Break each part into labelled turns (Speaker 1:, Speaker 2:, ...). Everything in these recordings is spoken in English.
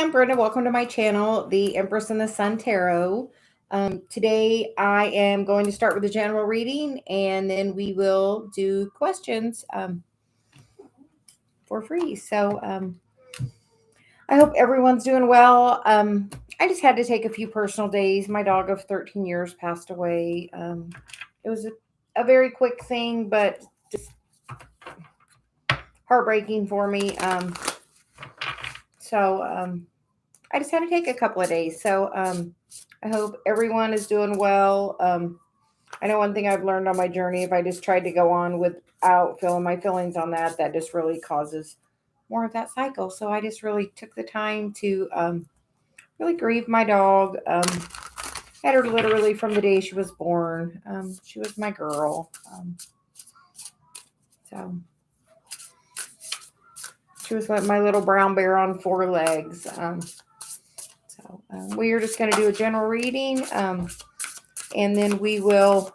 Speaker 1: I'm Brenda. Welcome to my channel, the Empress and the Sun Tarot. Today I am going to start with a general reading, and then we will do questions for free. So I hope everyone's doing well. I just had to take a few personal days. My dog of 13 years passed away. It was a very quick thing, but just heartbreaking for me. I just had to take a couple of days. So I hope everyone is doing well. I know one thing I've learned on my journey, if I just tried to go on without feeling my feelings on that, that just really causes more of that cycle. So I just really took the time to really grieve my dog. Had her literally from the day she was born. She was my girl. So she was like my little brown bear on four legs. We are just going to do a general reading, and then we will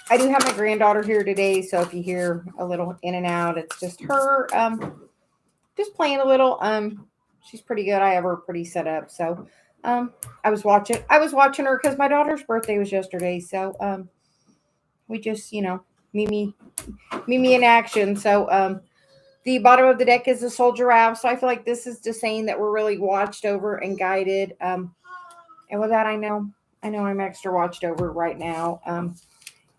Speaker 1: I do have my granddaughter here today, so if you hear a little in and out, it's just her just playing a little. She's pretty good. I have her pretty set up. So I was watching her because my daughter's birthday was yesterday. So we just, Mimi in action. So the bottom of the deck is a Soul Giraffe. So I feel like this is just saying that we're really watched over and guided. And with that, I know I'm extra watched over right now.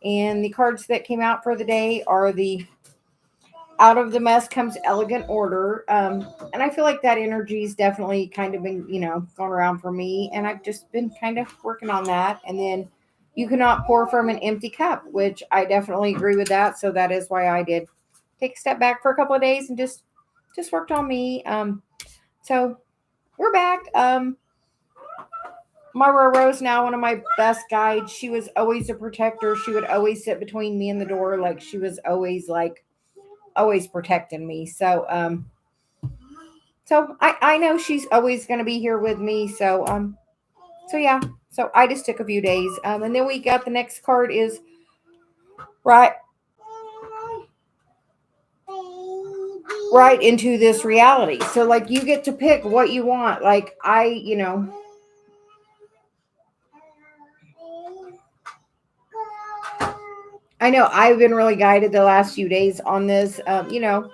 Speaker 1: And the cards that came out for the day are the Out of the Mess Comes Elegant Order. And I feel like that energy's definitely kind of been, going around for me. And I've just been kind of working on that. And then You Cannot Pour from an Empty Cup, which I definitely agree with that. So that is why I did take a step back for a couple of days and just worked on me. So we're back. Myra Rose, now one of my best guides. She was always a protector. She would always sit between me and the door. Like she was always protecting me. So I know she's always going to be here with me. So yeah. So I just took a few days. And then we got the next card is right into this reality. So like you get to pick what you want. Like I know I've been really guided the last few days on this, to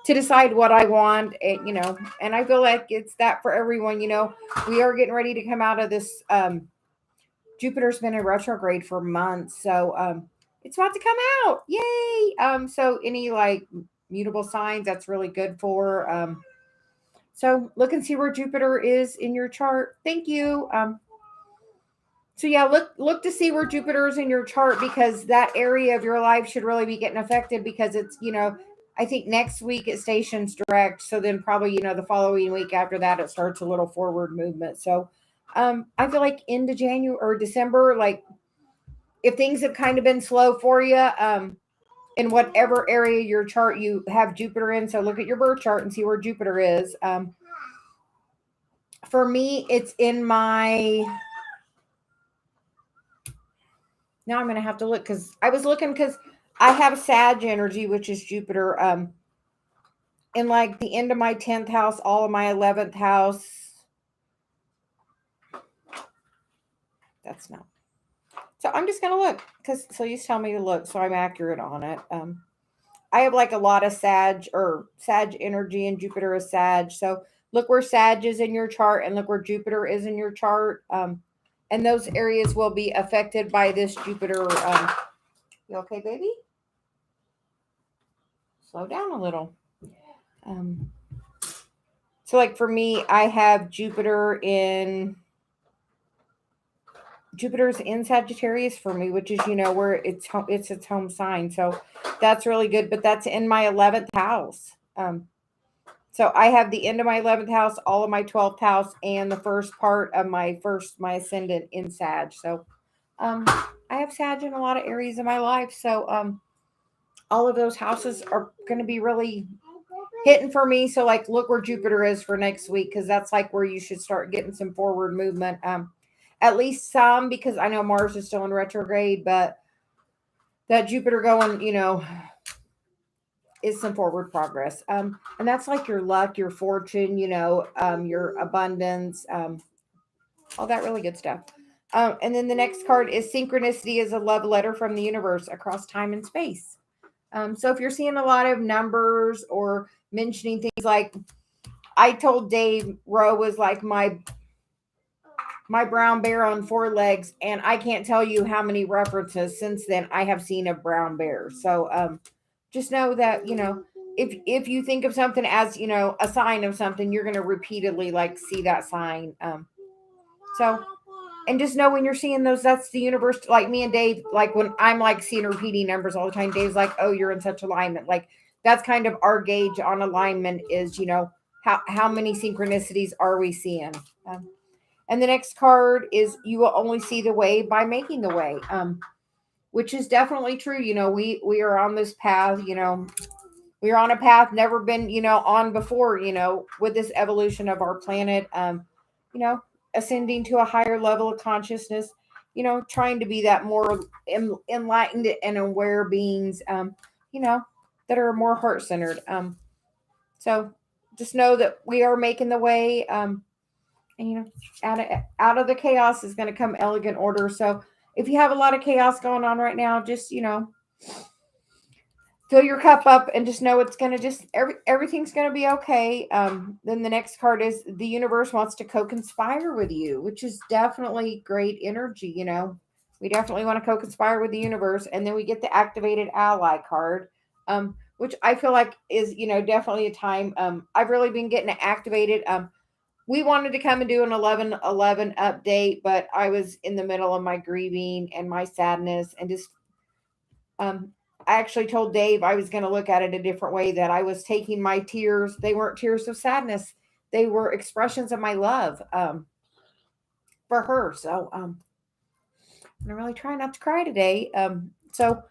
Speaker 1: decide what I want, and I feel like it's that for everyone. We are getting ready to come out of this. Jupiter's been in retrograde for months, so it's about to come out. Yay! So any like mutable signs, that's really good for. So look and see where Jupiter is in your chart. Thank you. So yeah, look to see where Jupiter is in your chart, because that area of your life should really be getting affected, because it's, I think next week it stations direct. So then probably, the following week after that, it starts a little forward movement. So I feel like into January or December, like if things have kind of been slow for you, in whatever area your chart you have Jupiter in. So look at your birth chart and see where Jupiter is. For me, it's in my... Now I'm going to have to look, because I was looking, because I have Sag energy, which is Jupiter, in like the end of my 10th house, all of my 11th house. That's not. So I'm just going to look, so you tell me to look, so I'm accurate on it. I have like a lot of Sag energy, and Jupiter is Sag. So look where Sag is in your chart, and look where Jupiter is in your chart. And those areas will be affected by this Jupiter. You okay, baby? Slow down a little. So like for me, I have Jupiter's in Sagittarius for me, which is, where it's its home sign. So that's really good, but that's in my 11th house. So I have the end of my 11th house, all of my 12th house, and the first part of my ascendant in Sag. So I have Sag in a lot of areas of my life. So all of those houses are going to be really hitting for me. So like look where Jupiter is for next week, because that's like where you should start getting some forward movement. At least some, because I know Mars is still in retrograde, but that Jupiter going, some forward progress. And that's like your luck, your fortune, your abundance, all that really good stuff. And then the next card is synchronicity is a love letter from the universe across time and space. So if you're seeing a lot of numbers or mentioning things like, I told Dave Rowe was like my brown bear on four legs, and I can't tell you how many references since then I have seen of brown bears. So just know that, if you think of something as, a sign of something, you're going to repeatedly like see that sign. So, and just know when you're seeing those, that's the universe. Like me and Dave, like when I'm like seeing repeating numbers all the time, Dave's like, oh, you're in such alignment. Like that's kind of our gauge on alignment is, how many synchronicities are we seeing? And the next card is you will only see the way by making the way, which is definitely true. We are on this path, we are on a path never been, on before, with this evolution of our planet, you know, ascending to a higher level of consciousness, trying to be that more enlightened and aware beings, you know, that are more heart centered. So just know that we are making the way. And out of the chaos is going to come elegant order. So if you have a lot of chaos going on right now, just fill your cup up and just know it's going to everything's going to be okay. Then the next card is the universe wants to co-conspire with you, which is definitely great energy. We definitely want to co-conspire with the universe. And then we get the activated ally card, which I feel like is definitely a time. I've really been getting activated. We wanted to come and do an 11/11 update, but I was in the middle of my grieving and my sadness, and just I actually told Dave I was going to look at it a different way, that I was taking my tears. They weren't tears of sadness. They were expressions of my love for her. So I'm really trying not to cry today. So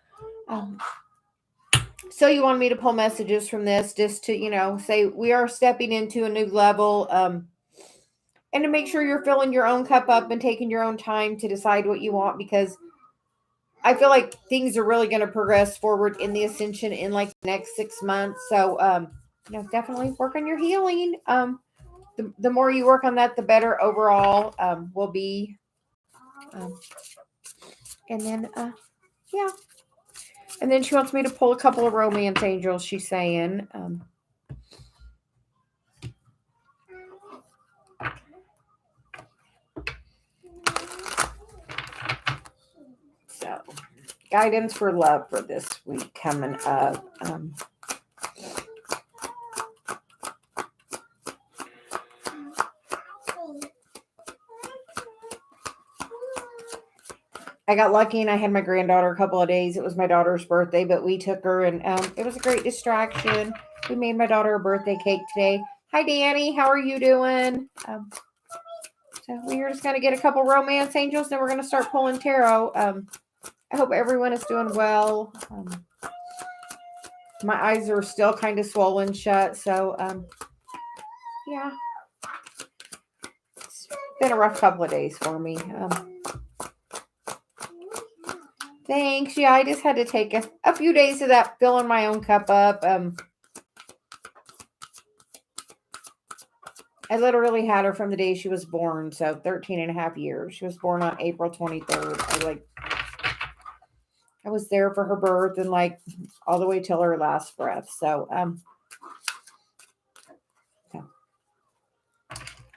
Speaker 1: you wanted me to pull messages from this just to, say we are stepping into a new level. And to make sure you're filling your own cup up and taking your own time to decide what you want, because I feel like things are really going to progress forward in the ascension in like the next 6 months. So, definitely work on your healing. The more you work on that, the better overall will be. And then, yeah. And then she wants me to pull a couple of romance angels, she's saying. So, guidance for love for this week coming up. I got lucky and I had my granddaughter a couple of days. It was my daughter's birthday, but we took her and it was a great distraction. We made my daughter a birthday cake today. Hi, Danny. How are you doing? So we're just going to get a couple romance angels, then we're going to start pulling tarot. I hope everyone is doing well. My eyes are still kind of swollen shut. So, yeah. It's been a rough couple of days for me. Thanks. Yeah, I just had to take a few days of that filling my own cup up. I literally had her from the day she was born, so 13 and a half years. She was born on April 23rd. I was there for her birth and like all the way till her last breath. So, yeah.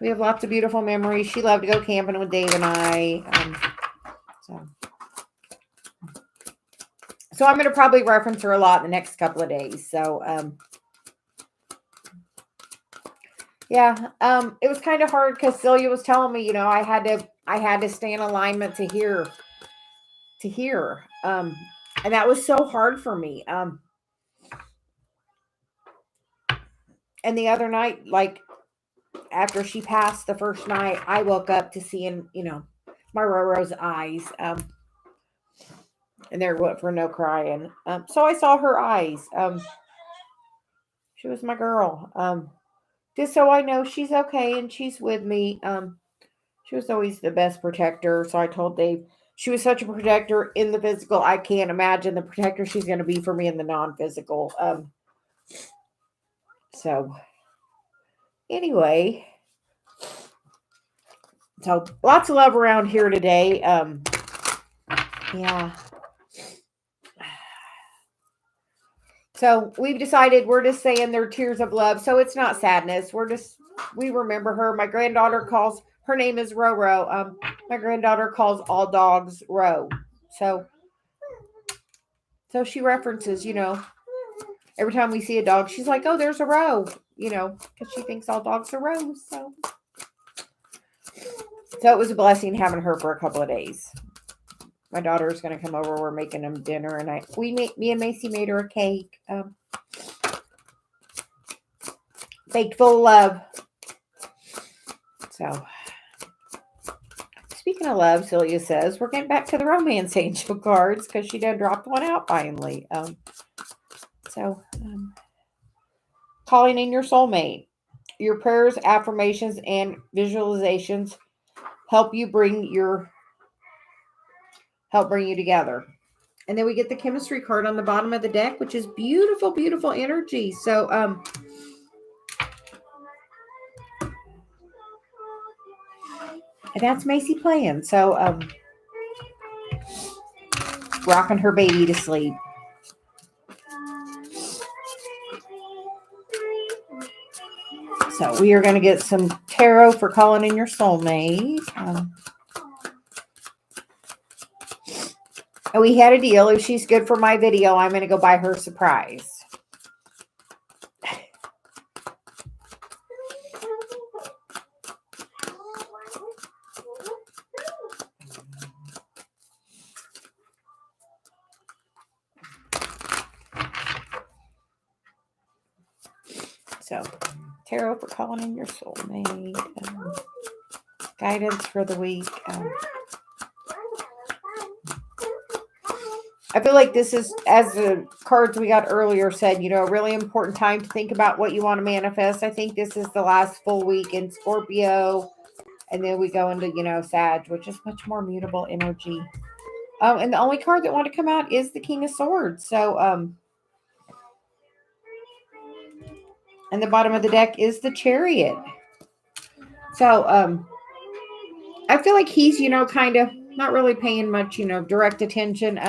Speaker 1: We have lots of beautiful memories. She loved to go camping with Dave and I. So I'm going to probably reference her a lot in the next couple of days. So, yeah, it was kind of hard because Celia was telling me, I had to stay in alignment to hear. And that was so hard for me. And the other night, like after she passed the first night, I woke up to seeing, my Roro's eyes. And there went for no crying. So I saw her eyes. She was my girl. Just so I know she's okay and she's with me. She was always the best protector. So I told Dave she was such a protector in the physical. I can't imagine the protector she's going to be for me in the non-physical. So anyway, so lots of love around here today. Yeah. So we've decided we're just saying they're tears of love. So it's not sadness. We remember her. My granddaughter calls, her name is Roro. My granddaughter calls all dogs Ro. So she references, every time we see a dog, she's like, oh, there's a Ro, because she thinks all dogs are Rows. So it was a blessing having her for a couple of days. My daughter's going to come over. We're making them dinner, and me and Macy made her a cake, baked full of love. So, speaking of love, Celia says we're getting back to the romance angel cards because she done dropped one out finally. Calling in your soulmate. Your prayers, affirmations, and visualizations help bring you together. And then we get the chemistry card on the bottom of the deck, which is beautiful, beautiful energy. So, and that's Macy playing. So, rocking her baby to sleep. So we are going to get some tarot for calling in your soulmate. And we had a deal. If she's good for my video, I'm going to go buy her a surprise. So, tarot for calling in your soulmate. Guidance for the week. I feel like this is, as the cards we got earlier said, a really important time to think about what you want to manifest. I think this is the last full week in Scorpio. And then we go into, Sag, which is much more mutable energy. And the only card that want to come out is the King of Swords. So, and the bottom of the deck is the Chariot. So, I feel like he's, kind of not really paying much, direct attention,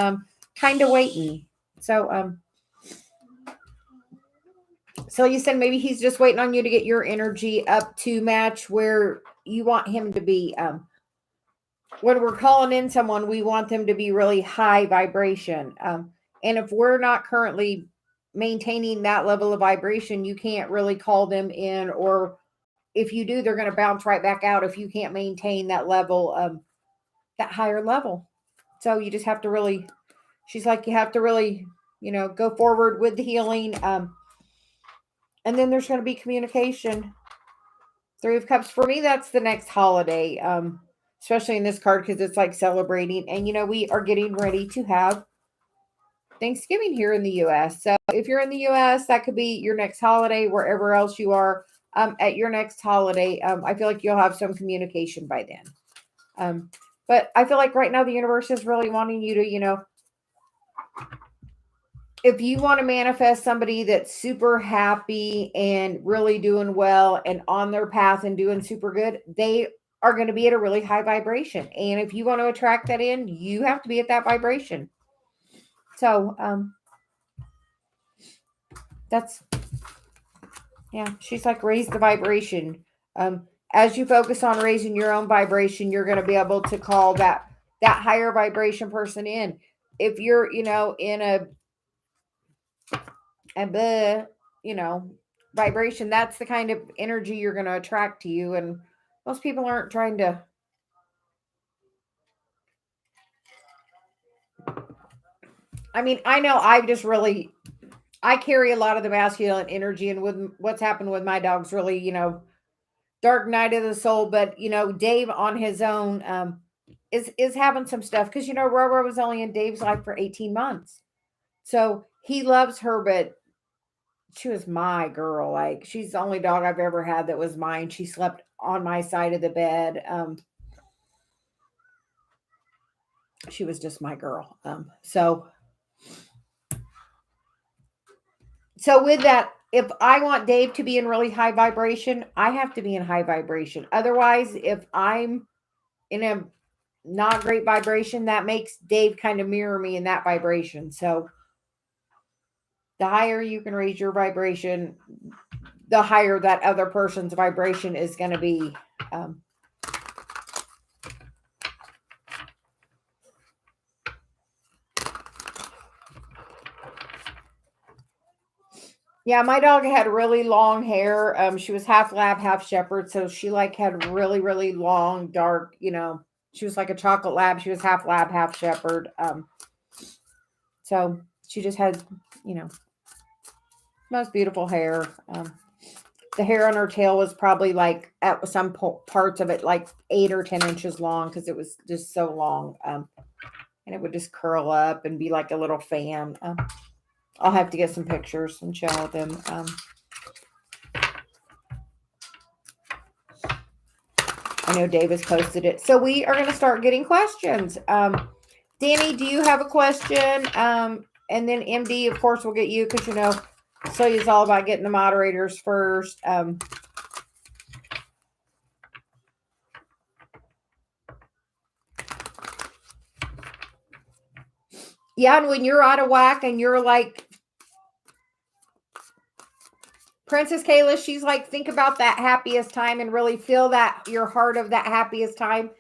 Speaker 1: kind of waiting. So, so you said maybe he's just waiting on you to get your energy up to match where you want him to be. When we're calling in someone, we want them to be really high vibration. And if we're not currently maintaining that level of vibration, you can't really call them in, or if you do, they're going to bounce right back out if you can't maintain that level, that higher level. So you just have to really, she's like, you have to really, go forward with the healing. And then there's going to be communication. Three of Cups. For me, that's the next holiday, especially in this card because it's like celebrating. And, we are getting ready to have Thanksgiving here in the U.S. So if you're in the U.S., that could be your next holiday. Wherever else you are at your next holiday, I feel like you'll have some communication by then. But I feel like right now the universe is really wanting you to, if you want to manifest somebody that's super happy and really doing well and on their path and doing super good, they are going to be at a really high vibration. And if you want to attract that in, you have to be at that vibration. So, she's like, raise the vibration. As you focus on raising your own vibration, you're going to be able to call that higher vibration person in. If you're, in a vibration, that's the kind of energy you're going to attract to you. And most people aren't trying to. I mean, I know I carry a lot of the masculine energy, and with what's happened with my dogs, really, dark night of the soul. But, Dave on his own, is having some stuff because, Roro was only in Dave's life for 18 months. So he loves her, but she was my girl. Like, she's the only dog I've ever had that was mine. She slept on my side of the bed. She was just my girl. So So with that, if I want Dave to be in really high vibration, I have to be in high vibration. Otherwise, if I'm in a not great vibration, that makes Dave kind of mirror me in that vibration. So the higher you can raise your vibration, the higher that other person's vibration is going to be. Yeah, my dog had really long hair. She was half lab, half shepherd, so she like had really, really long, dark. She was like a chocolate lab. She was half lab, half shepherd. So she just had, you know, most beautiful hair. The hair on her tail was probably like at some parts of it like 8 or 10 inches long because it was just so long. And it would just curl up and be like a little fan. I'll have to get some pictures and show them. I know Davis posted it. So we are going to start getting questions. Danny, do you have a question? And then MD, of course, we'll get you because, so it's all about getting the moderators first. Yeah, and when you're out of whack and you're like, Princess Kayla, she's like, think about that happiest time and really feel that your heart of that happiest time.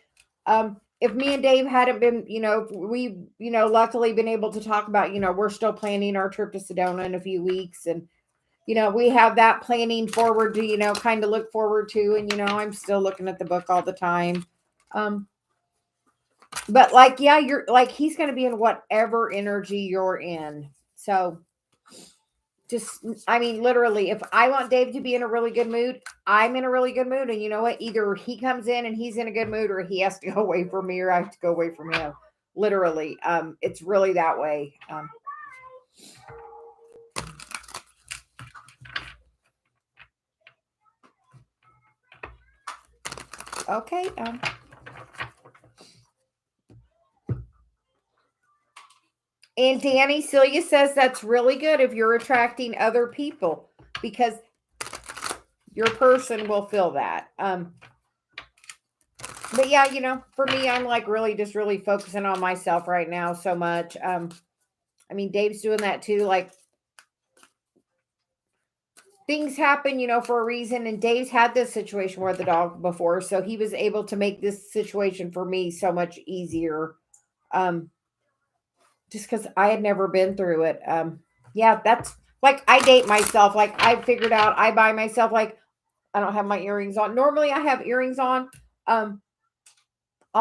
Speaker 1: If me and Dave hadn't been, we, luckily been able to talk about, we're still planning our trip to Sedona in a few weeks. And, we have that planning forward to, kind of look forward to. And, I'm still looking at the book all the time. But like, yeah, you're like, he's going to be in whatever energy you're in. So literally, if I want Dave to be in a really good mood, I'm in a really good mood. And you know what? Either he comes in and he's in a good mood or he has to go away from me or I have to go away from him. Literally. It's really that way. Okay. And Danny Celia says that's really good if you're attracting other people because your person will feel that. But yeah, for me, I'm like really just really focusing on myself right now so much. Dave's doing that too. Like things happen, for a reason. And Dave's had this situation where the dog before, so he was able to make this situation for me so much easier. Just because I had never been through it. Yeah, that's like I date myself. Like I figured out I buy myself like I don't have my earrings on. Normally I have earrings on. All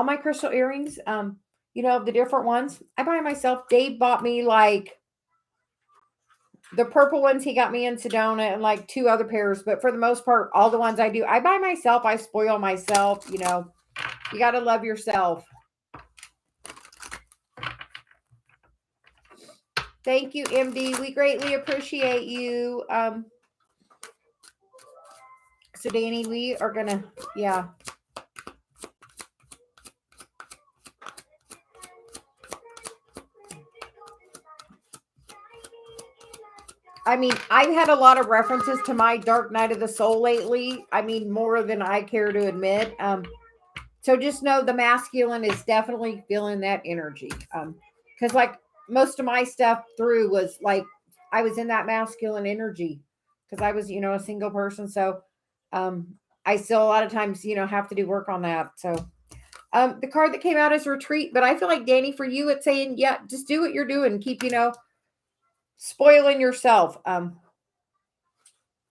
Speaker 1: my crystal earrings, the different ones. I buy myself. Dave bought me like the purple ones he got me in Sedona and like 2 other pairs. But for the most part, all the ones I do, I buy myself. I spoil myself. You got to love yourself. Thank you, MD. We greatly appreciate you. So Danny, we are going to, yeah. I've had a lot of references to my dark night of the soul lately. More than I care to admit. So just know the masculine is definitely feeling that energy. Because like most of my stuff through was like, I was in that masculine energy because I was, a single person. So, I still a lot of times, have to do work on that. So, the card that came out is retreat, but I feel like Danny, for you, it's saying, yeah, just do what you're doing. Keep, spoiling yourself. And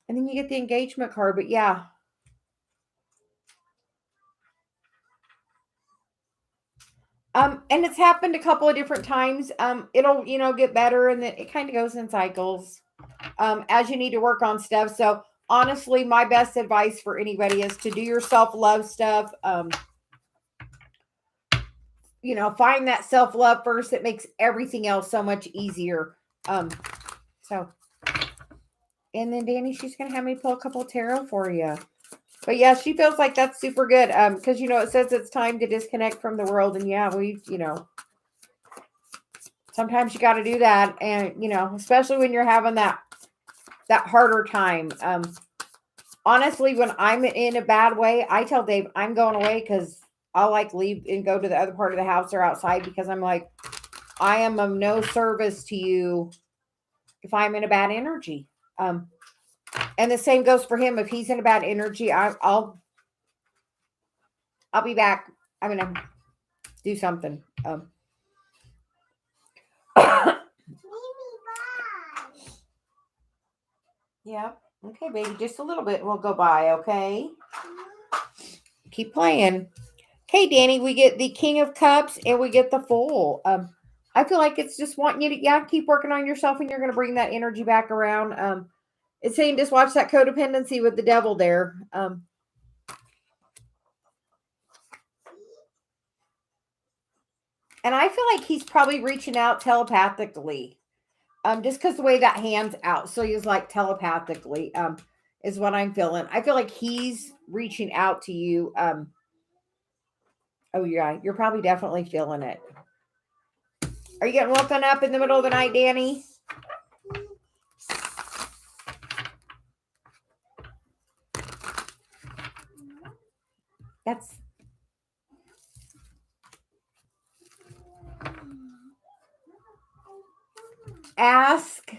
Speaker 1: then you get the engagement card, but yeah. And it's happened a couple of different times. It'll, get better and then it kind of goes in cycles. As you need to work on stuff. So honestly, my best advice for anybody is to do your self-love stuff. Find that self-love first. It makes everything else so much easier. And then Danny, she's going to have me pull a couple of tarot for you. But yeah, she feels like that's super good. Because, it says it's time to disconnect from the world. And yeah, sometimes you got to do that. And, especially when you're having that that harder time. Honestly, when I'm in a bad way, I tell Dave I'm going away because I'll like leave and go to the other part of the house or outside because I'm like, I am of no service to you if I'm in a bad energy. And the same goes for him. If he's in a bad energy, I'll be back. I'm gonna do something. Yeah. Okay, baby. Just a little bit and we'll go by, okay? Keep playing. Okay, Danny, we get the King of Cups and we get the Fool. I feel like it's just wanting you to, keep working on yourself and you're going to bring that energy back around. It's saying just watch that codependency with the devil there. And I feel like he's probably reaching out telepathically. Just because the way that hand's out. So he's like telepathically, is what I'm feeling. I feel like he's reaching out to you. Oh yeah, you're probably definitely feeling it. Are you getting woken up in the middle of the night, Danny? That's ask.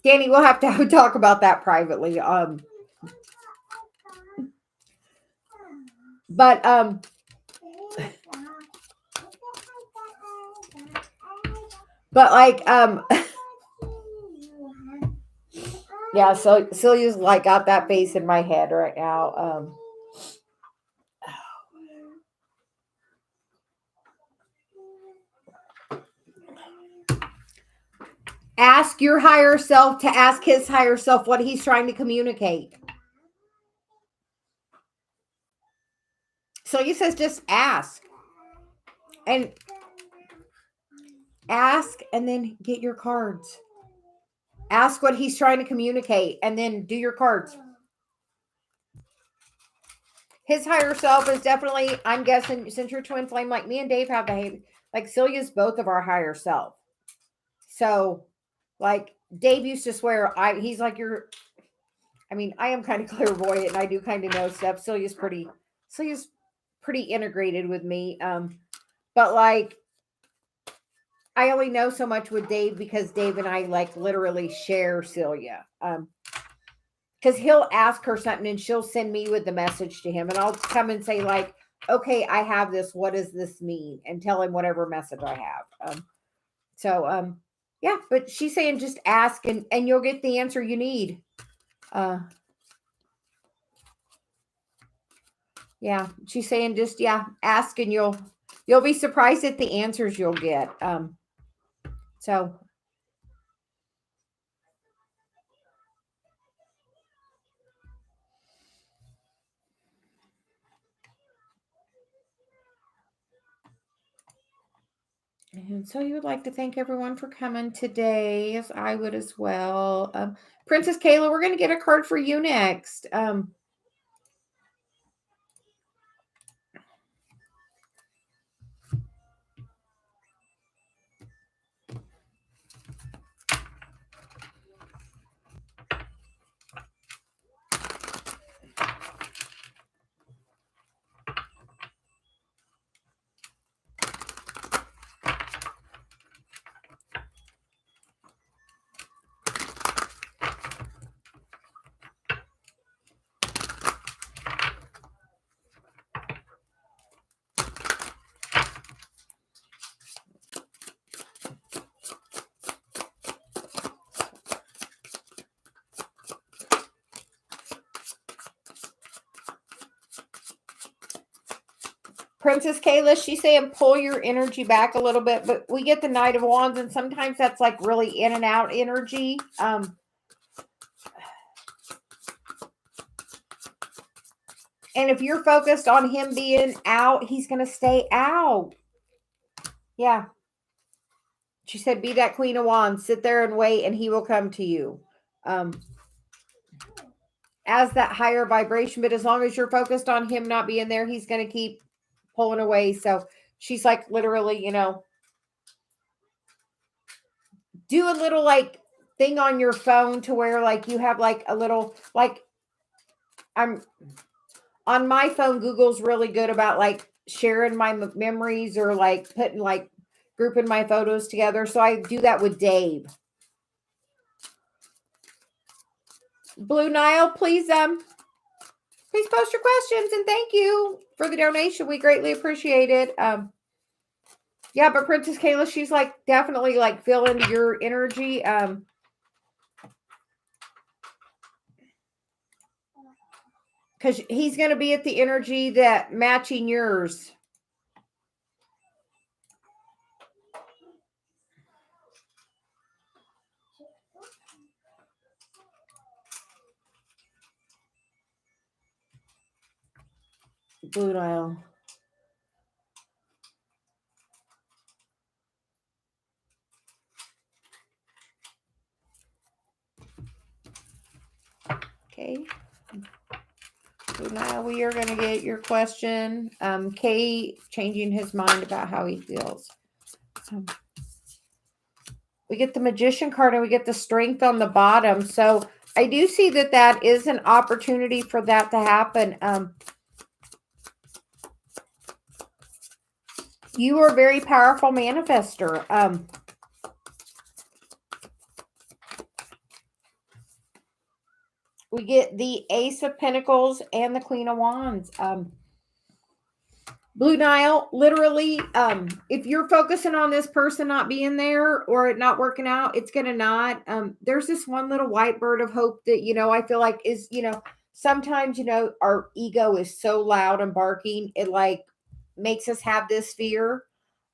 Speaker 1: Danny, we'll have to talk about that privately. But like yeah, so Celia's like got that face in my head right now. Ask your higher self to ask his higher self what he's trying to communicate. So he says just ask. And ask and then get your cards. Ask what he's trying to communicate and then do your cards. His higher self is definitely, I'm guessing, since you're twin flame, like me and Dave have behaved, like Celia's both of our higher self. So, like, Dave used to swear, he's like, I am kind of clairvoyant and I do kind of know stuff. Celia's pretty integrated with me. But like, I only know so much with Dave because Dave and I like literally share Celia. Because he'll ask her something and she'll send me with the message to him and I'll come and say like, okay, I have this. What does this mean? And tell him whatever message I have. Yeah, but she's saying just ask and you'll get the answer you need. Yeah, she's saying just, ask and you'll be surprised at the answers you'll get. So and so you would like to thank everyone for coming today, as I would as well. Princess Kayla, we're going to get a card for you next. Princess Kayla, she's saying pull your energy back a little bit, but we get the Knight of Wands, and sometimes that's like really in and out energy. And if you're focused on him being out, he's going to stay out. Yeah. She said, be that Queen of Wands. Sit there and wait, and he will come to you. As that higher vibration, but as long as you're focused on him not being there, he's going to keep pulling away. So she's like literally, do a little like thing on your phone to where like you have like a little like I'm on my phone. Google's really good about like sharing my memories or like putting like grouping my photos together. So I do that with Dave. Blue Nile, please post your questions and thank you for the donation. We greatly appreciate it. Yeah, but Princess Kayla, she's like definitely like feeling your energy. Because he's going to be at the energy that matching yours. Blue Nile. Okay. So now we are going to get your question. Kay changing his mind about how he feels. We get the Magician card and we get the Strength on the bottom. So I do see that that is an opportunity for that to happen. You are a very powerful manifester. We get the Ace of Pentacles and the Queen of Wands. Blue Nile, literally, if you're focusing on this person not being there or it not working out, it's going to not. There's this one little white bird of hope that, I feel like is, sometimes, our ego is so loud and barking. It like makes us have this fear.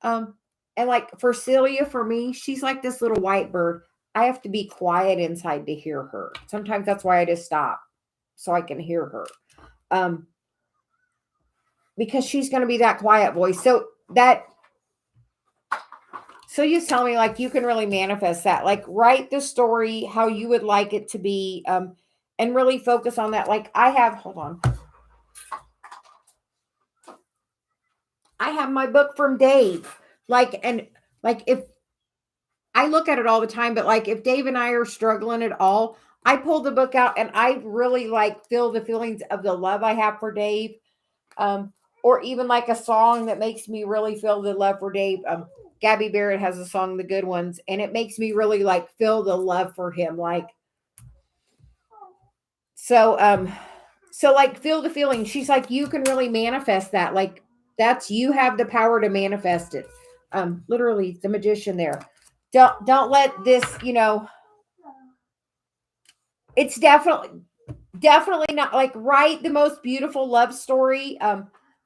Speaker 1: And like for Celia, for me, she's like this little white bird. I have to be quiet inside to hear her. Sometimes that's why I just stop so I can hear her. Because she's going to be that quiet voice. So you tell me like you can really manifest that, like write the story how you would like it to be, and really focus on that. Like I have my book from Dave, and if I look at it all the time, but like if Dave and I are struggling at all, I pull the book out and I really like feel the feelings of the love I have for Dave. Or even like a song that makes me really feel the love for Dave. Gabby Barrett has a song, The Good Ones, and it makes me really like feel the love for him. So like feel the feeling. She's like, you can really manifest that. Like you have the power to manifest it. Literally the Magician there. Don't let this, it's definitely not like write the most beautiful love story.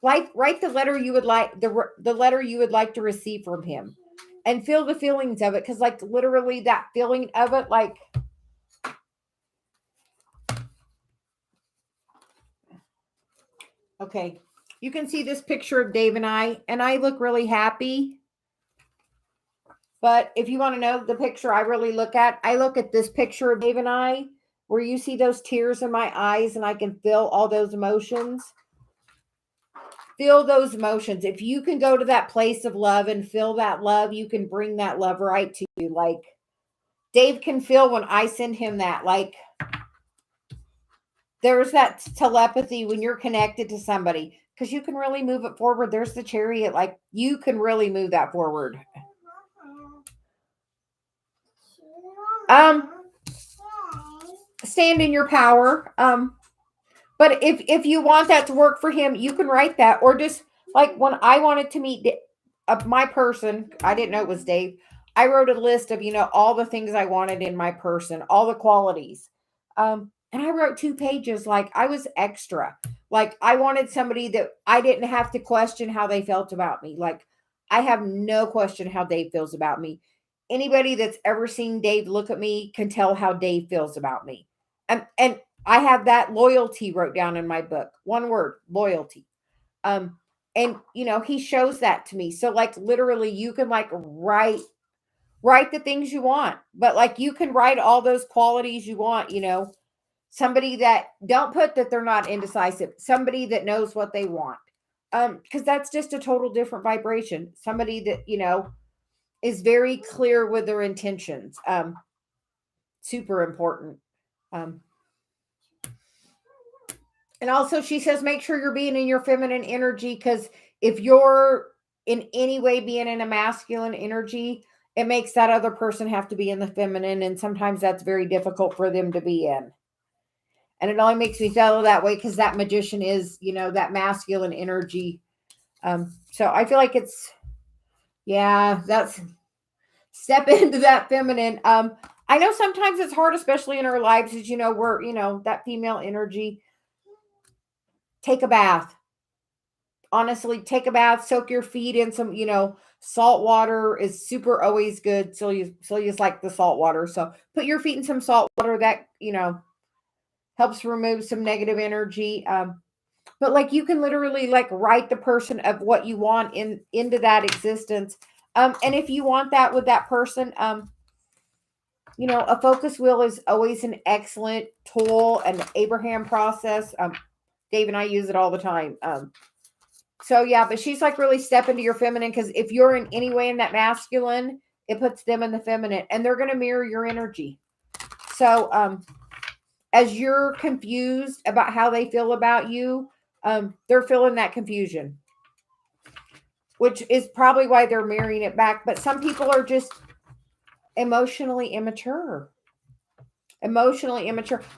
Speaker 1: Write the letter you would like the letter you would like to receive from him, and feel the feelings of it. Because like literally that feeling of it, like okay, you can see this picture of Dave and I look really happy. But if you want to know the picture I really look at, I look at this picture of Dave and I, where you see those tears in my eyes and I can feel all those emotions. Feel those emotions. If you can go to that place of love and feel that love, you can bring that love right to you. Like Dave can feel when I send him that. Like there's that telepathy when you're connected to somebody, because you can really move it forward. There's the Chariot. Like you can really move that forward. Stand in your power. But if you want that to work for him, you can write that. Or just like when I wanted to meet my person, I didn't know it was Dave. I wrote a list of, all the things I wanted in my person, all the qualities. And I wrote 2 pages. Like I was extra. Like I wanted somebody that I didn't have to question how they felt about me. Like I have no question how Dave feels about me. Anybody that's ever seen Dave look at me can tell how Dave feels about me. And I have that loyalty wrote down in my book. One word, loyalty. And he shows that to me. So like literally you can like write the things you want, but like you can write all those qualities you want, somebody that don't put that they're not indecisive, somebody that knows what they want. Because that's just a total different vibration. Somebody that, is very clear with their intentions. Super important. Um, and also, she says, make sure you're being in your feminine energy, because if you're in any way being in a masculine energy, it makes that other person have to be in the feminine. And sometimes that's very difficult for them to be in. And it only makes me feel that way because that magician is, that masculine energy. So I feel like that's step into that feminine. I know sometimes it's hard, especially in our lives, as we're, that female energy. Take a bath. Honestly, take a bath, soak your feet in some, salt water is super always good. Celia's like the salt water. So put your feet in some salt water that, helps remove some negative energy. But like you can literally like write the person of what you want into that existence. And if you want that with that person, a focus wheel is always an excellent tool, an Abraham process. Dave and I use it all the time. So yeah, but she's like really step into your feminine, because if you're in any way in that masculine, it puts them in the feminine, and they're going to mirror your energy. So as you're confused about how they feel about you, they're feeling that confusion, which is probably why they're mirroring it back. But some people are just emotionally immature.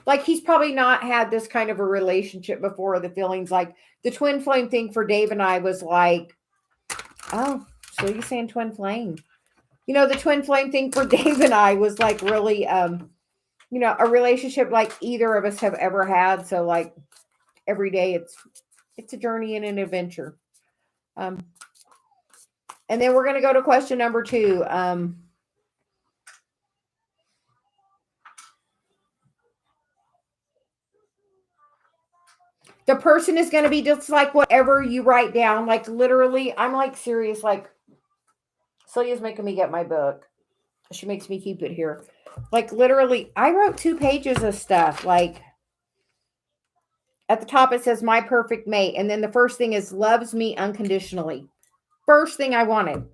Speaker 1: Like he's probably not had this kind of a relationship before. The feelings like the twin flame thing for Dave and I was like, oh, so you're saying twin flame? The twin flame thing for Dave and I was like really, a relationship like either of us have ever had. So like every day it's a journey and an adventure. And then we're going to go to question number 2. The person is going to be just like whatever you write down. Like literally, I'm like serious. Like Celia's making me get my book. She makes me keep it here. Like literally, I wrote 2 pages of stuff. Like at the top, it says my perfect mate. And then the first thing is loves me unconditionally. First thing I wanted.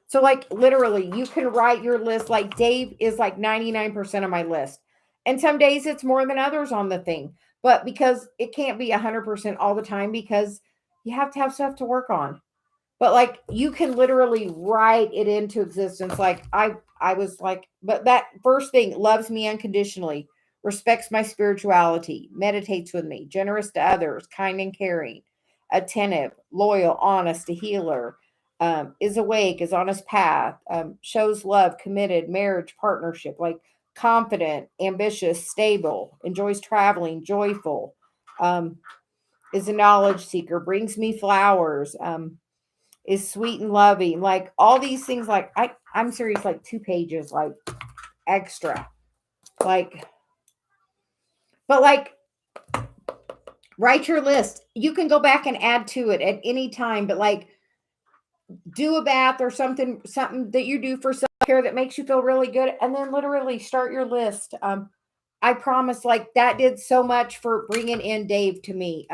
Speaker 1: So like literally, you can write your list. Like Dave is like 99% of my list. And some days it's more than others on the thing. But because it can't be 100% all the time, because you have to have stuff to work on. But like you can literally write it into existence. Like I was like, but that first thing, loves me unconditionally, respects my spirituality, meditates with me, generous to others, kind and caring, attentive, loyal, honest, a healer, is awake, is on his path, shows love, committed, marriage, partnership, like confident, ambitious, stable, enjoys traveling, joyful, is a knowledge seeker, brings me flowers, is sweet and loving, like all these things. Like I'm serious, like 2 pages, like extra, like, but like write your list. You can go back and add to it at any time, but like do a bath or something that you do for self-care that makes you feel really good, and then literally start your list. I promise, like that did so much for bringing in Dave to me.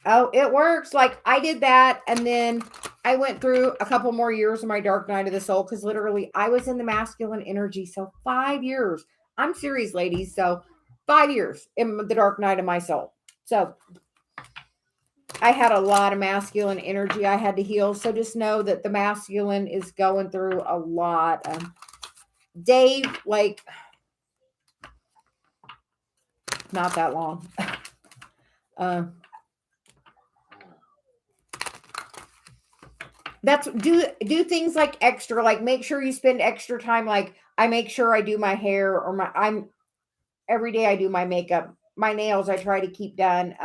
Speaker 1: Oh, it works. Like I did that. And then I went through a couple more years of my dark night of the soul, because literally I was in the masculine energy. So 5 years. I'm serious, ladies. So 5 years in the dark night of my soul. So I had a lot of masculine energy I had to heal. So just know that the masculine is going through a lot. Dave, like, not that long. That's do things like extra, like make sure you spend extra time. Like I make sure I do my hair, or I'm every day I do my makeup, my nails I try to keep done.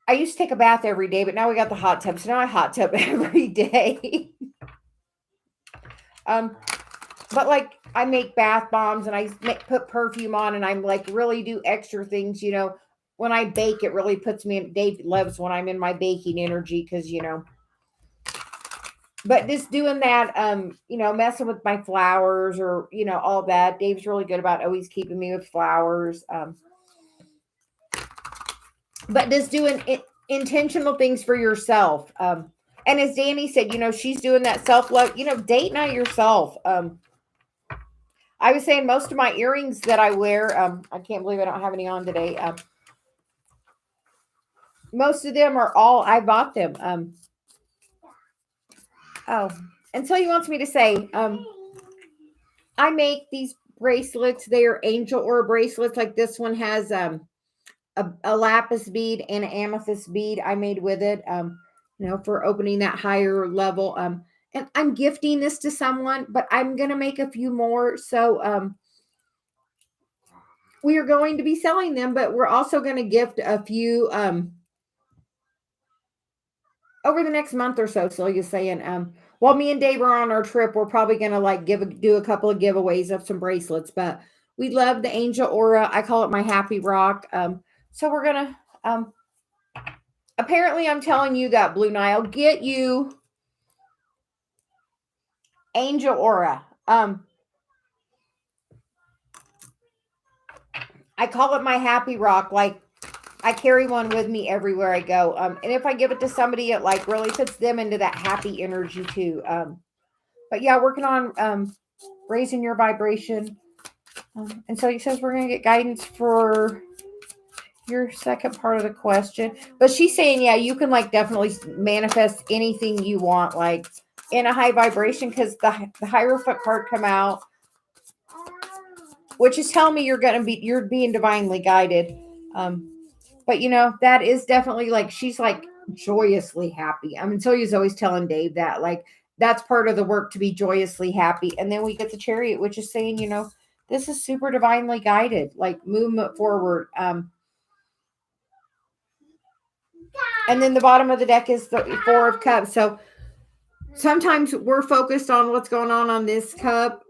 Speaker 1: I used to take a bath every day, but now we got the hot tub, so now I hot tub every day. But like I make bath bombs, and I put perfume on, and I'm like really do extra things. When I bake, it really puts me in. Dave loves when I'm in my baking energy, because but just doing that, messing with my flowers, or all that. Dave's really good about always keeping me with flowers. But just doing intentional things for yourself. And as Danny said, she's doing that self-love, date night yourself. I was saying most of my earrings that I wear, I can't believe I don't have any on today. Most of them are all, I bought them. Oh, and so he wants me to say, I make these bracelets. They are angel aura bracelets. Like this one has a lapis bead and an amethyst bead I made with it, for opening that higher level. And I'm gifting this to someone, but I'm going to make a few more. So we are going to be selling them, but we're also going to gift a few over the next month or so. So you're saying, while me and Dave are on our trip, we're probably going to like do a couple of giveaways of some bracelets, but we love the angel aura. I call it my happy rock. So we're going to, apparently I'm telling you that Blue Nile, get you angel aura. I call it my happy rock. Like I carry one with me everywhere I go. And if I give it to somebody, it like really puts them into that happy energy too. But yeah, working on raising your vibration. And so he says we're going to get guidance for your second part of the question. But she's saying, yeah, you can like definitely manifest anything you want, like in a high vibration, because the Hierophant card come out, which is telling me you're being divinely guided. But that is definitely like she's like joyously happy. I mean, Sylvia's always telling Dave that like that's part of the work, to be joyously happy. And then we get the Chariot, which is saying, this is super divinely guided, like movement forward. And then the bottom of the deck is the Four of Cups. So sometimes we're focused on what's going on this cup.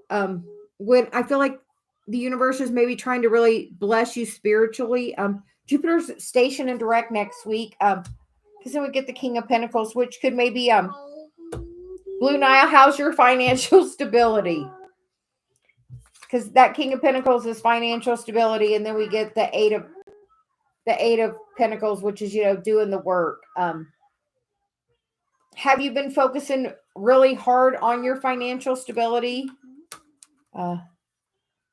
Speaker 1: When I feel like the universe is maybe trying to really bless you spiritually. Jupiter's station and direct next week. Because then we get the King of Pentacles, which could maybe Blue Nile, how's your financial stability? Because that King of Pentacles is financial stability, and then we get the Eight of Pentacles, which is doing the work. Have you been focusing really hard on your financial stability? Oh,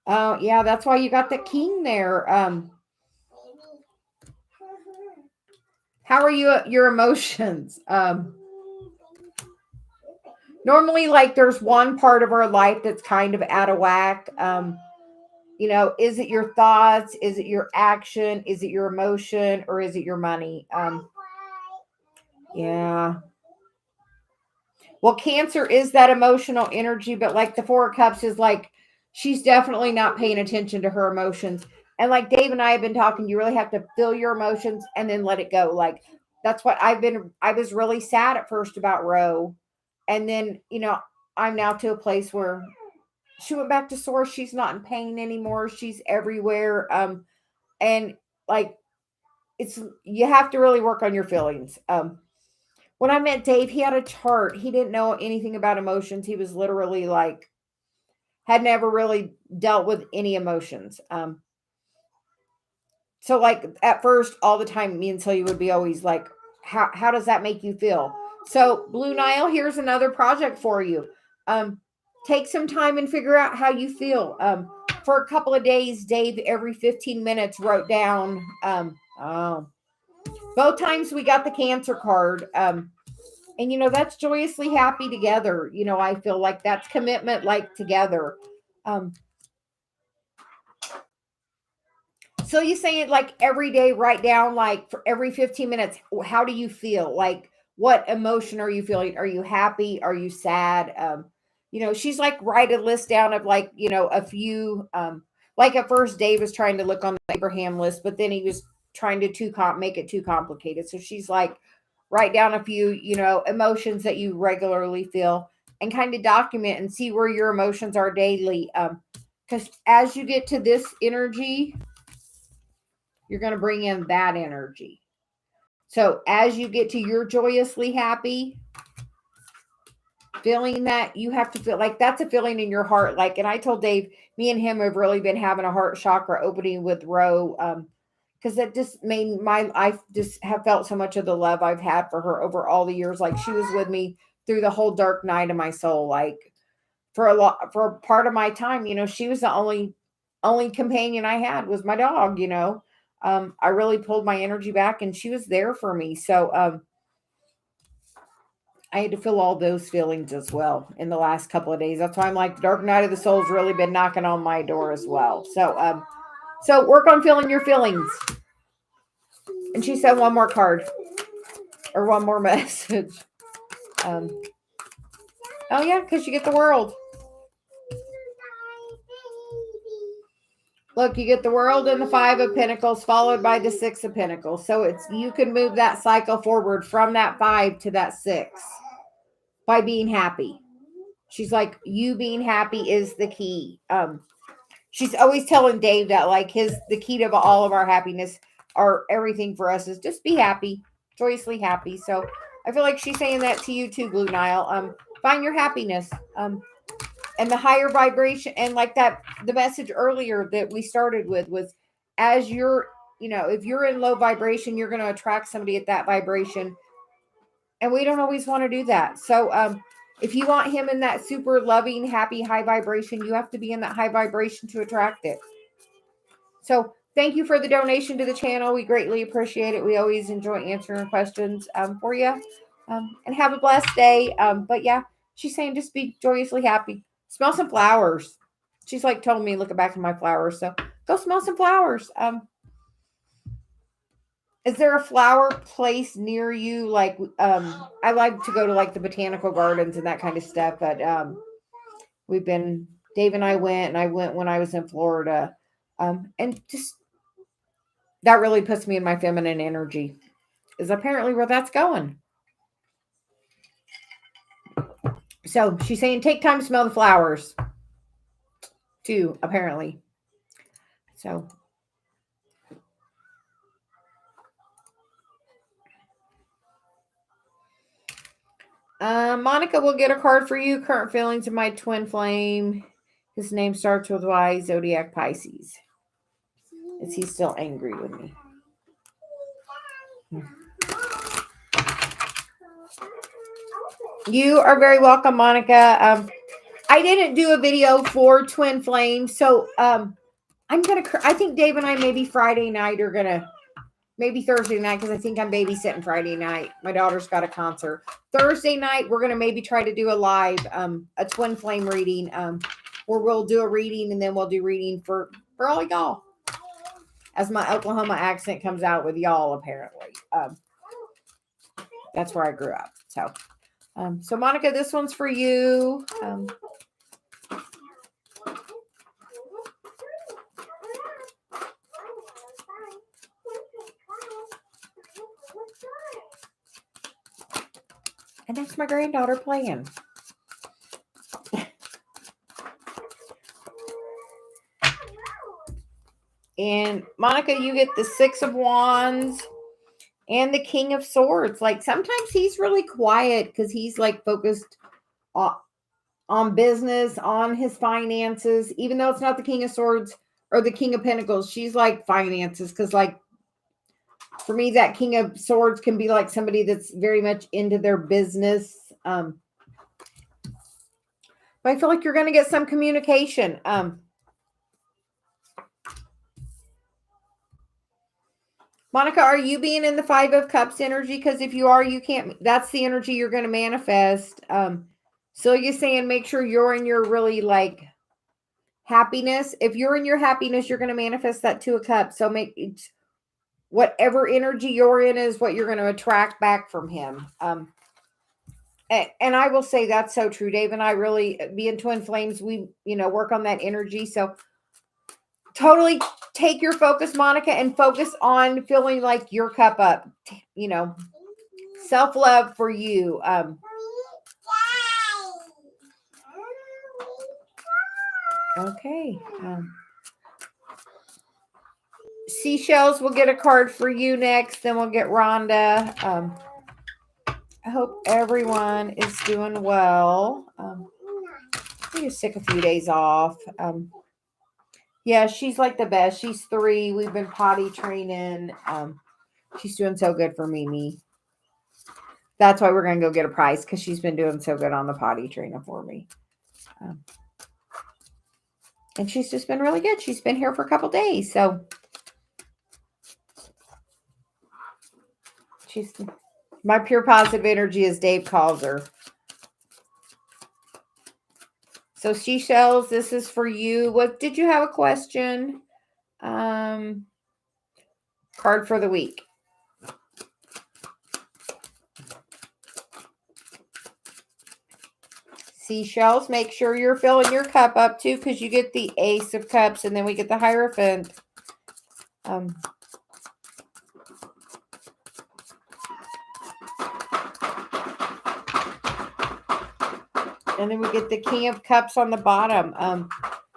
Speaker 1: yeah, that's why you got the King there. How are you? Your emotions? Normally, like there's one part of our life that's kind of out of whack. Is it your thoughts? Is it your action? Is it your emotion? Or is it your money? Yeah. Well, Cancer is that emotional energy, but like the Four of Cups is like, she's definitely not paying attention to her emotions. And like Dave and I have been talking, you really have to feel your emotions and then let it go. Like that's what I was really sad at first about Ro. And then, I'm now to a place where she went back to source. She's not in pain anymore. She's everywhere. And like, you have to really work on your feelings. When I met Dave, he had a chart. He didn't know anything about emotions. He was literally like, had never really dealt with any emotions. So like at first, all the time, me and Celia would be always like, how does that make you feel? So Blue Nile, here's another project for you. Take some time and figure out how you feel. For a couple of days, Dave, every 15 minutes wrote down, both times we got the Cancer card. And that's joyously happy together. I feel like that's commitment, like together. So you say it like every day, write down like for every 15 minutes, how do you feel? Like what emotion are you feeling? Are you happy? Are you sad? She's like write a list down of like, a few, like at first Dave was trying to look on the Abraham list, but then he was trying to make it too complicated. So she's like, write down a few, emotions that you regularly feel and kind of document and see where your emotions are daily. Because as you get to this energy, you're going to bring in that energy. So as you get to your joyously happy, feeling that, you have to feel like that's a feeling in your heart. Like, and I told Dave, me and him have really been having a heart chakra opening with Ro. because that just made I just have felt so much of the love I've had for her over all the years. Like she was with me through the whole dark night of my soul. Like for a part of my time, she was the only companion I had was my dog. I really pulled my energy back and she was there for me. So I had to feel all those feelings as well in the last couple of days. That's why I'm like, the dark night of the soul's really been knocking on my door as well. So work on feeling your feelings. And she said one more card or one more message. Oh yeah, because you get the world. Look, you get the world and the 5 of Pentacles followed by the 6 of Pentacles. So you can move that cycle forward from that 5 to that 6 by being happy. She's like, you being happy is the key. She's always telling Dave that like the key to all of our happiness or everything for us is just be happy, joyously happy. So I feel like she's saying that to you too, Blue Nile. Find your happiness. And the higher vibration, and like that, the message earlier that we started with was as you're, if you're in low vibration, you're going to attract somebody at that vibration. And we don't always want to do that. So if you want him in that super loving, happy, high vibration, you have to be in that high vibration to attract it. So thank you for the donation to the channel. We greatly appreciate it. We always enjoy answering questions for you. And have a blessed day. But yeah, she's saying just be joyously happy. Smell some flowers. She's like told me looking back at my flowers. So go smell some flowers. Is there a flower place near you? Like, I like to go to like the botanical gardens and that kind of stuff. But Dave and I went when I was in Florida. And just that really puts me in my feminine energy is apparently where that's going. So she's saying, take time to smell the flowers too, apparently. So Monica will get a card for you. Current feelings of my twin flame. His name starts with Y, Zodiac Pisces. Is he still angry with me? You are very welcome, Monica. I didn't do a video for twin flame, so I think Dave and I maybe Friday night are gonna, maybe Thursday night, because I think I'm babysitting Friday night. My daughter's got a concert. Thursday night, we're gonna maybe try to do a live, a twin flame reading, where we'll do a reading and then we'll do reading for all y'all. As my Oklahoma accent comes out with y'all, apparently. That's where I grew up. So Monica, this one's for you. And that's my granddaughter playing. And Monica, you get the 6 of Wands and the King of Swords. Like sometimes he's really quiet because he's like focused on business, on his finances, even though it's not the King of Swords or the King of Pentacles. She's like finances because like for me, that King of Swords can be like somebody that's very much into their business. But I feel like you're going to get some communication. Monica, are you being in the 5 of Cups energy? Because if you are, you can't, that's the energy you're going to manifest. So you're saying make sure you're in your really like happiness. If you're in your happiness, you're going to manifest that 2 of Cups. So make it, whatever energy you're in is what you're going to attract back from him. And I will say that's so true. Dave and I really, being twin flames, we, work on that energy. So totally take your focus, Monica, and focus on feeling like your cup up, self-love for you. Okay. Seashells will get a card for you next. Then we'll get Rhonda. I hope everyone is doing well. I need to take a few days off. Yeah, she's like the best. She's 3. We've been potty training. She's doing so good for Mimi. That's why we're going to go get a prize, because she's been doing so good on the potty training for me. And she's just been really good. She's been here for a couple days. So she's my pure positive energy, as Dave calls her. So seashells, this is for you. What did you have a question? Card for the week. Seashells, make sure you're filling your cup up too, because you get the Ace of Cups and then we get the Hierophant. And then we get the King of Cups on the bottom.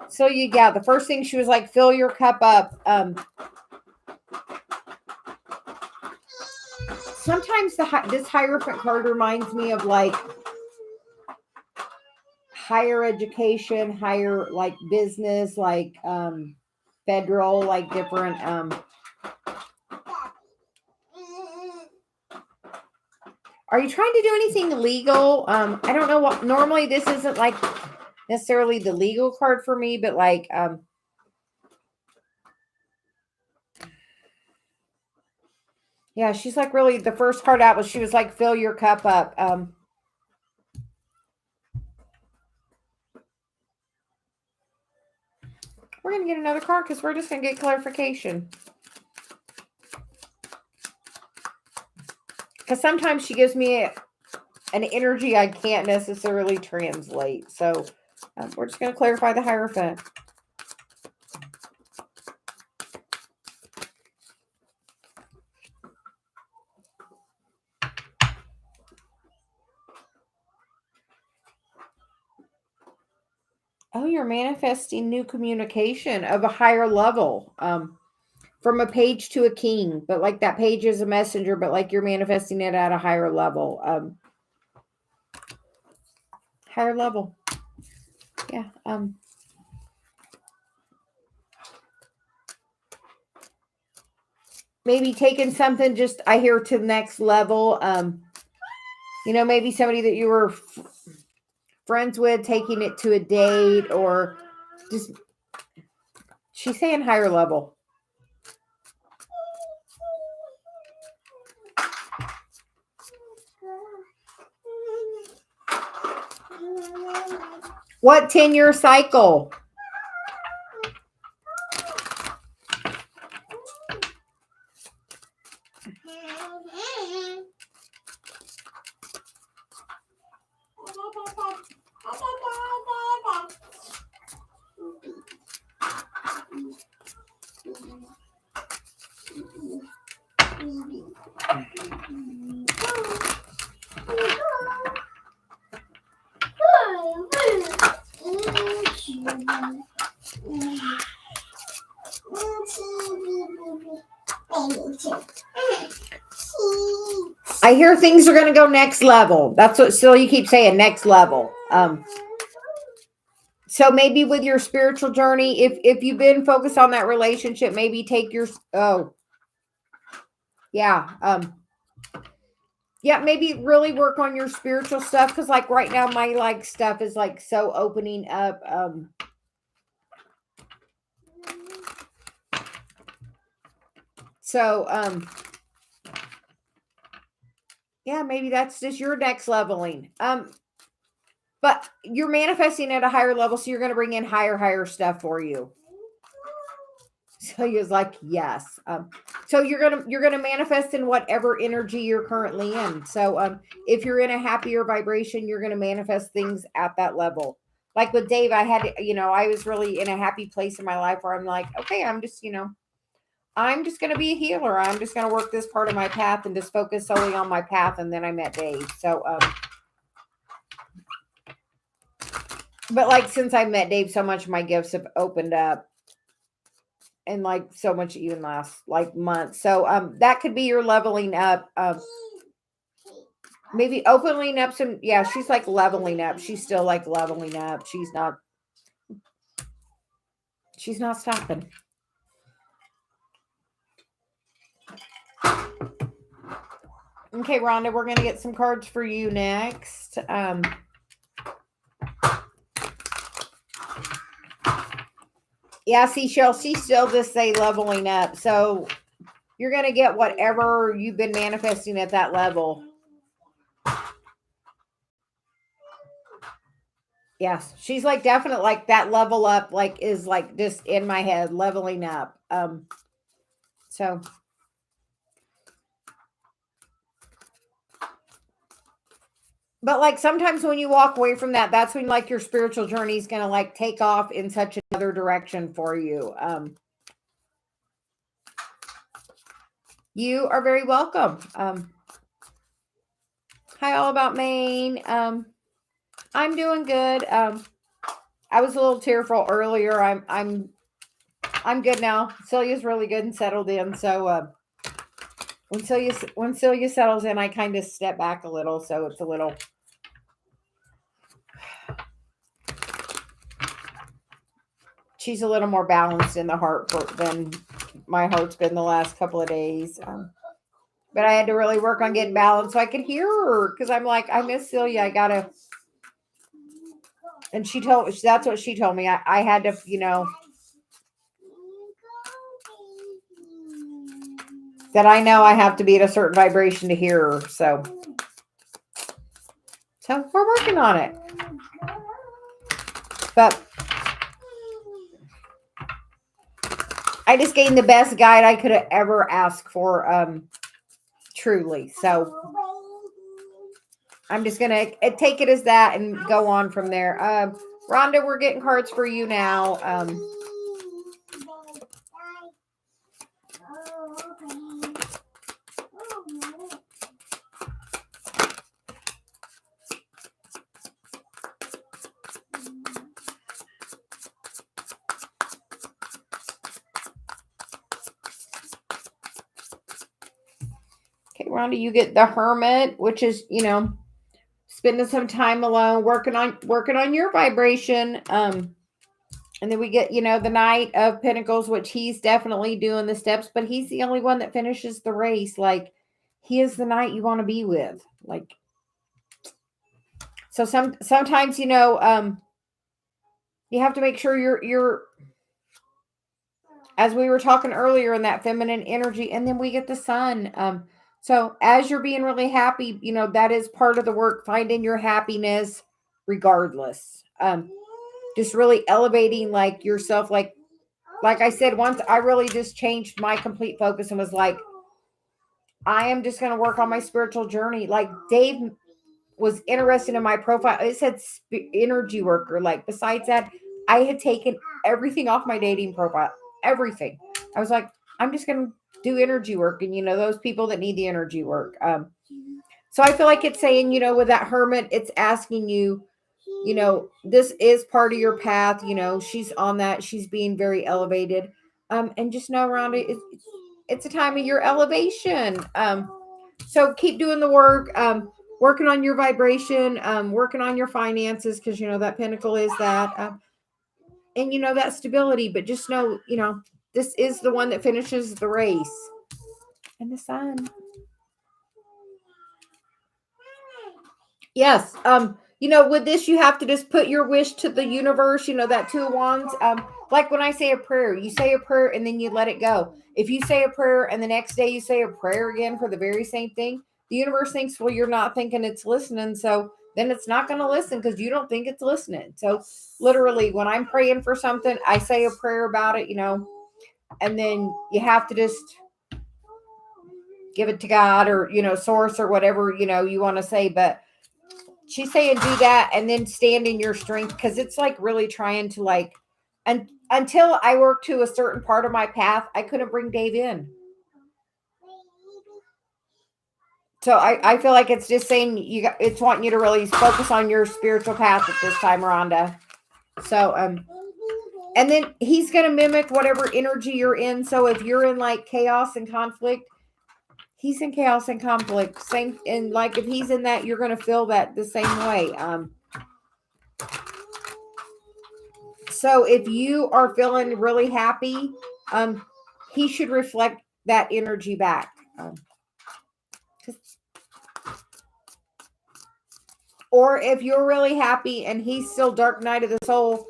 Speaker 1: So yeah, the first thing she was like, fill your cup up. Sometimes this Hierophant card reminds me of like higher education, higher like business, like federal, like different Are you trying to do anything legal? I don't know what, normally this isn't like necessarily the legal card for me, but like yeah, she's like really, the first card out was, she was like, fill your cup up. We're going to get another card because we're just going to get clarification. Because sometimes she gives me an energy I can't necessarily translate. So we're just going to clarify the Hierophant. Oh, you're manifesting new communication of a higher level. From a page to a king, but like that page is a messenger, but like you're manifesting it at a higher level. Higher level. Yeah. Maybe taking something just, I hear, to the next level. Maybe somebody that you were friends with, taking it to a date, or just, she's saying higher level. What 10-year cycle? I hear things are going to go next level. That's what still you keep saying, next level. So maybe with your spiritual journey, if you've been focused on that relationship, maybe take your maybe really work on your spiritual stuff, because like right now my like stuff is like so opening up. Yeah, maybe that's just your next leveling. But you're manifesting at a higher level, so you're going to bring in higher stuff for you. So he was like, yes. So you're gonna manifest in whatever energy you're currently in. So if you're in a happier vibration, you're gonna manifest things at that level. Like with Dave, I had, I was really in a happy place in my life where I'm like, okay, I'm just gonna be a healer. I'm just gonna work this part of my path and just focus solely on my path. And then I met Dave. So but like since I met Dave, so much of my gifts have opened up. And like so much even last like month. So that could be your leveling up. Maybe opening up some, yeah, she's like leveling up. She's still like leveling up. She's She's not stopping. Okay, Rhonda, we're going to get some cards for you next. Yeah, see, Cheryl, she still just say leveling up. So you're going to get whatever you've been manifesting at that level. Yes, she's like definite, like that level up, like is like just in my head, leveling up. So but like sometimes when you walk away from that, that's when like your spiritual journey is going to like take off in such another direction for you. You are very welcome. Hi, all about Maine. I'm doing good. I was a little tearful earlier. I'm good now. Celia's really good and settled in. So when Celia settles in, I kind of step back a little. So it's a little. She's a little more balanced in the heart than my heart's been the last couple of days. But I had to really work on getting balanced so I could hear her because I'm like, I miss Celia. I gotta. And that's what she told me. I had to, that I know I have to be at a certain vibration to hear her. So we're working on it. But I just gained the best guide I could have ever asked for, truly. So I'm just going to take it as that and go on from there. Rhonda, we're getting cards for you now. Okay, Rhonda, you get the Hermit, which is, spending some time alone, working on your vibration. And then we get, the Knight of Pentacles, which he's definitely doing the steps, but he's the only one that finishes the race. Like, he is the knight you want to be with. Like, so sometimes, you have to make sure you're, as we were talking earlier, in that feminine energy. And then we get the Sun. So as you're being really happy, that is part of the work, finding your happiness regardless. Just really elevating like yourself. Like I said, once I really just changed my complete focus and was like, I am just going to work on my spiritual journey. Like Dave was interested in my profile. It said energy worker. Like besides that, I had taken everything off my dating profile, everything. I was like, I'm just going to do energy work. And, those people that need the energy work. So I feel like it's saying, with that Hermit, it's asking you, this is part of your path. She's on that. She's being very elevated. And just know around it, it's a time of your elevation. So keep doing the work, working on your vibration, working on your finances, because, that Pentacle is that, and, that stability, but just know, this is the one that finishes the race. And the Sun. Yes. With this, you have to just put your wish to the universe, that Two of Wands. Like when I say a prayer, you say a prayer and then you let it go. If you say a prayer and the next day you say a prayer again for the very same thing, the universe thinks, well, you're not thinking it's listening. So then it's not going to listen because you don't think it's listening. So literally when I'm praying for something, I say a prayer about it, and then you have to just give it to God or, source or whatever, you want to say. But she's saying do that and then stand in your strength, because it's like really trying to like, and until I work to a certain part of my path, I couldn't bring Dave in. So I feel like it's just saying it's wanting you to really focus on your spiritual path at this time, Rhonda. So and then he's going to mimic whatever energy you're in. So if you're in like chaos and conflict, he's in chaos and conflict. Same, and like if he's in that, you're going to feel that the same way. So if you are feeling really happy, he should reflect that energy back. Or if you're really happy and he's still dark night of the soul,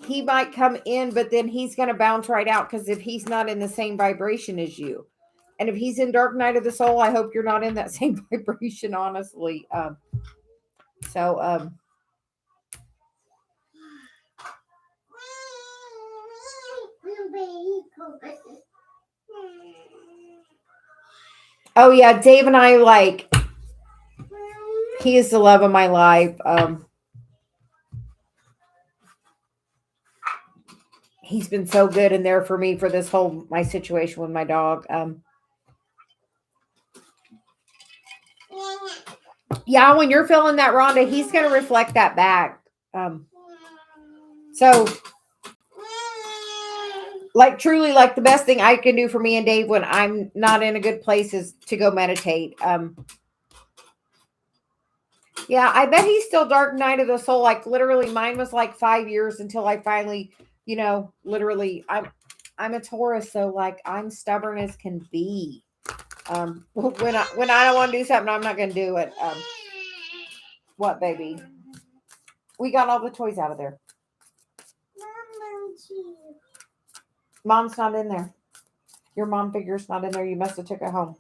Speaker 1: he might come in, but then he's going to bounce right out, because if he's not in the same vibration as you. And if he's in dark night of the soul, I hope you're not in that same vibration, honestly. Oh yeah, Dave and I, he is the love of my life. He's been so good in there for me for this whole, my situation with my dog. Yeah, when you're feeling that, Rhonda, he's going to reflect that back. So truly, the best thing I can do for me and Dave when I'm not in a good place is to go meditate. Yeah, I bet he's still dark night of the soul. Literally, mine was 5 years until I finally, literally, I'm a Taurus, so I'm stubborn as can be. When I don't want to do something, I'm not going to do it. What, baby? We got all the toys out of there. Mom's not in there. Your mom figure's not in there. You must have took it home.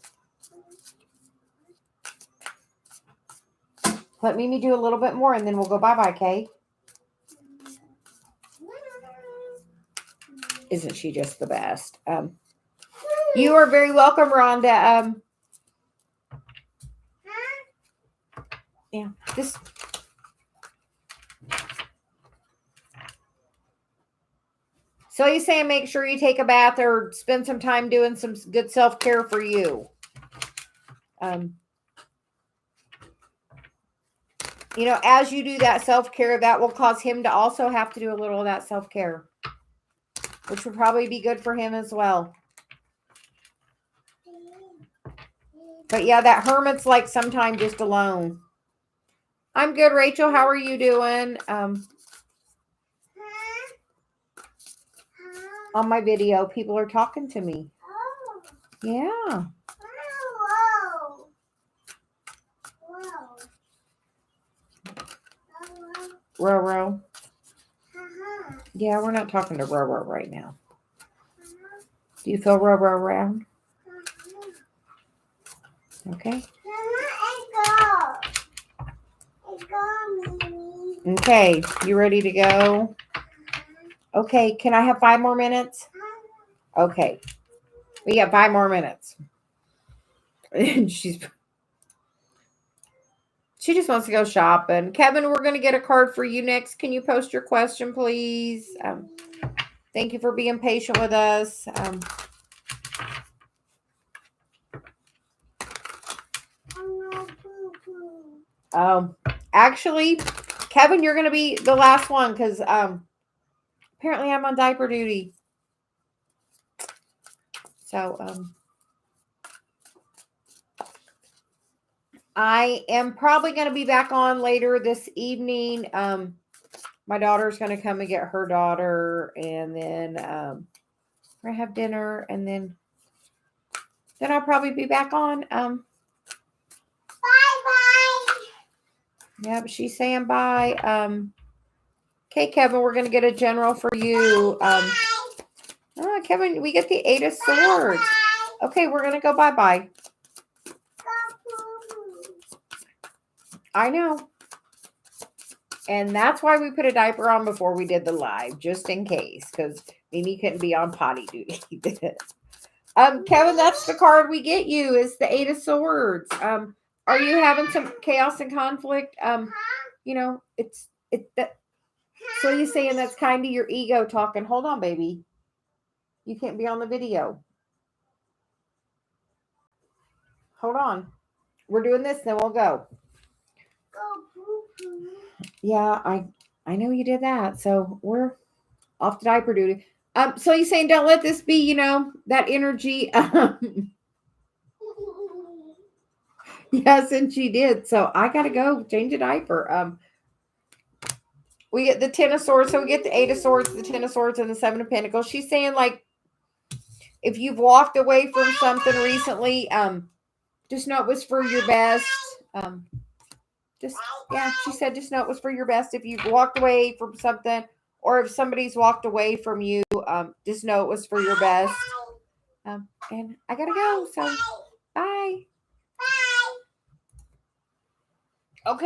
Speaker 1: Let Mimi do a little bit more, and then we'll go bye-bye, Kay. Isn't she just the best? You are very welcome, Rhonda. Yeah, just... So you're saying make sure you take a bath or spend some time doing some good self-care for you. As you do that self-care, that will cause him to also have to do a little of that self-care, which would probably be good for him as well. But yeah, that hermit's sometime just alone. I'm good, Rachel. How are you doing? On my video, people are talking to me. Yeah. Roro. Yeah, we're not talking to Roro right now. Do you feel Roro around? Okay. Okay, you ready to go? Okay, can I have 5 more minutes? Okay. We got 5 more minutes. And she just wants to go shopping. Kevin, we're going to get a card for you next. Can you post your question, please? Thank you for being patient with us. Actually, Kevin, you're going to be the last one because apparently I'm on diaper duty. So I am probably going to be back on later this evening. My daughter's going to come and get her daughter, and then we're going to have dinner, and then I'll probably be back on. Bye-bye. Yep, she's saying bye. Okay, Kevin, we're going to get a general for you. Kevin, we get the 8 of Swords. Okay, we're going to go bye-bye. I know. And that's why we put a diaper on before we did the live, just in case, because Mimi couldn't be on potty duty. Kevin, that's the card we get you, is the 8 of Swords. Are you having some chaos and conflict? It's that. So you're saying that's kind of your ego talking. Hold on, baby. You can't be on the video. Hold on. We're doing this, then we'll go. Yeah, I know you did that. So we're off to diaper duty. So you're saying don't let this be, that energy. Yes, and she did. So I gotta go change a diaper. We get the Ten of Swords, so we get the Eight of Swords, the Ten of Swords, and the Seven of Pentacles. She's saying, like, if you've walked away from something recently, just know it was for your best. She said just know it was for your best. If you've walked away from something, or if somebody's walked away from you, just know it was for your best. And I gotta go, so bye. Okay.